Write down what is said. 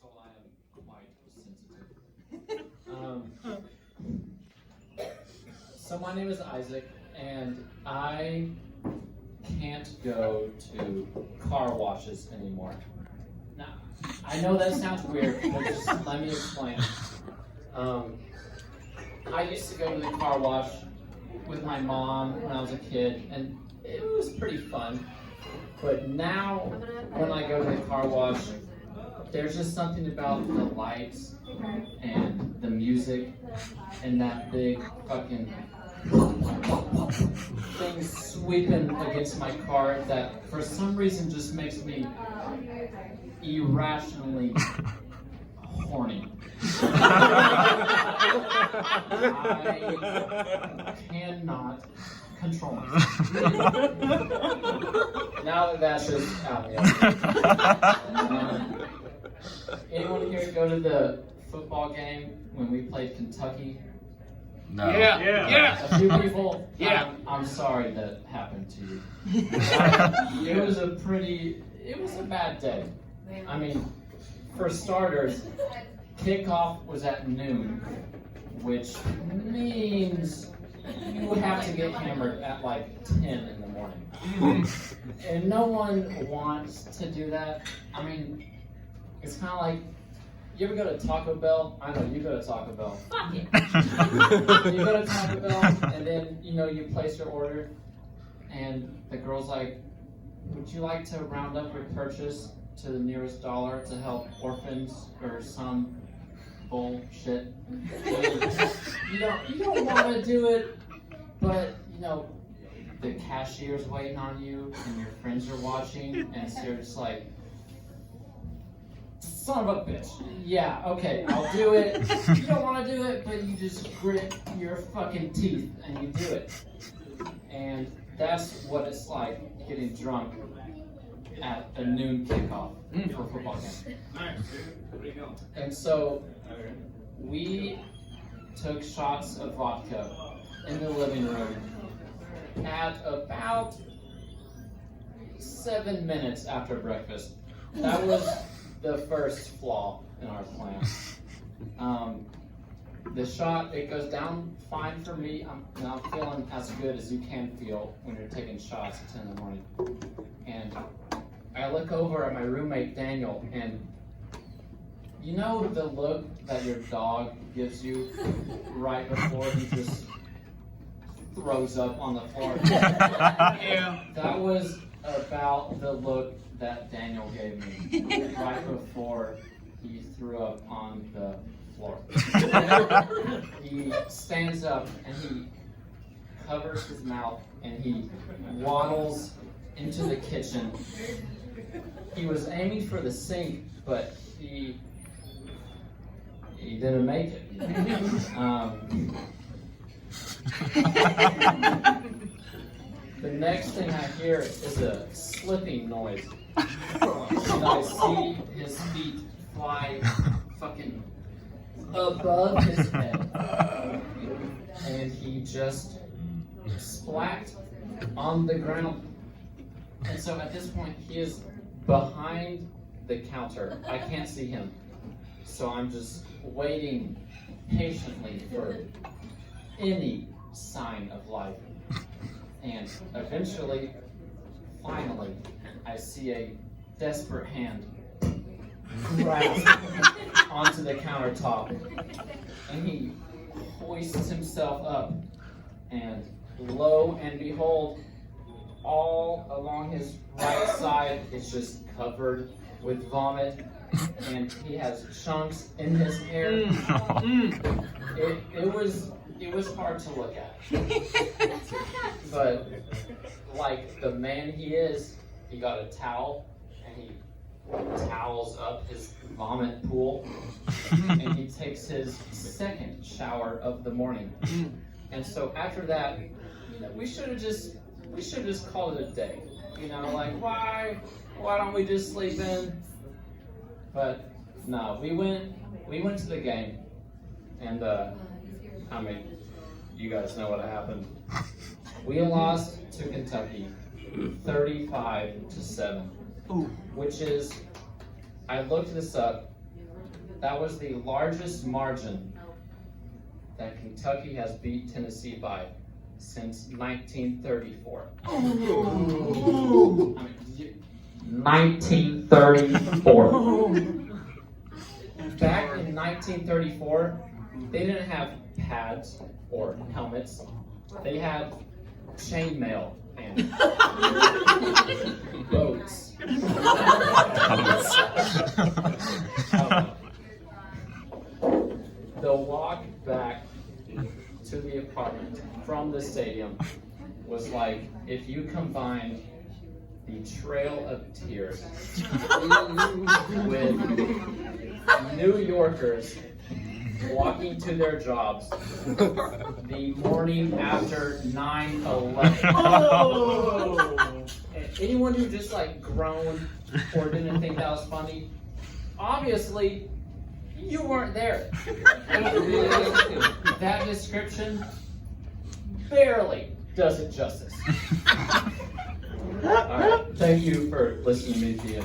told I am quite sensitive. So my name is Isaac, and I can't go to car washes anymore. Now, I know that sounds weird, but just let me explain. I used to go to the car wash with my mom when I was a kid, and it was pretty fun. But now, when I go to the car wash, there's just something about the lights and the music and that big fucking thing sweeping against my car that for some reason just makes me irrationally horny. I cannot control myself. Now that that's just out there. Anyone here go to the football game when we played Kentucky? No. Yeah. A few people? Yeah. I'm sorry that happened to you. It was a bad day. I mean, for starters, kickoff was at noon, which means you have to get hammered at like 10 in the morning. And no one wants to do that. I mean, it's kind of like, you ever go to Taco Bell? I know, you go to Taco Bell. Fuck it. You go to Taco Bell, and then, you place your order, and the girl's like, would you like to round up your purchase to the nearest dollar to help orphans or some bullshit? You don't want to do it, but, the cashier's waiting on you, and your friends are watching, and so you're just like, son of a bitch. Yeah, okay, I'll do it. You don't want to do it, but you just grit your fucking teeth and you do it. And that's what it's like getting drunk at a noon kickoff for a football game. And so we took shots of vodka in the living room at about 7 minutes after breakfast. That was the first flaw in our plan. The shot, it goes down fine for me. I'm feeling as good as you can feel when you're taking shots at 10 in the morning. And I look over at my roommate, Daniel, and you know the look that your dog gives you right before he just throws up on the floor? Yeah. That was about the look that Daniel gave me right before he threw up on the floor. He stands up and he covers his mouth and he waddles into the kitchen. He was aiming for the sink, but he didn't make it. The next thing I hear is a slipping noise. And I see his feet fly fucking above his head. And he just splat on the ground. And so at this point, he is behind the counter. I can't see him. So I'm just waiting patiently for any sign of life. And eventually, finally, I see a desperate hand grasp onto the countertop. And he hoists himself up. And lo and behold, all along his right side is just covered with vomit. And he has chunks in his hair. It was hard to look at. But like the man he is, he got a towel and he towels up his vomit pool and he takes his second shower of the morning. And so after that, we should have just called it a day. Like why don't we just sleep in? But no, we went to the game, and you guys know what happened. We lost to Kentucky, 35-7, which is, I looked this up, That was the largest margin that Kentucky has beat Tennessee by since 1934. I mean, 1934. Back in 1934, they didn't have pads or helmets. They had chainmail and boats. The walk back to the apartment from the stadium was like if you combined the Trail of Tears with New Yorkers walking to their jobs the morning after 9/11. Oh. And anyone who just like groaned or didn't think that was funny, obviously you weren't there. That description barely does it justice. All right, thank you for listening to me.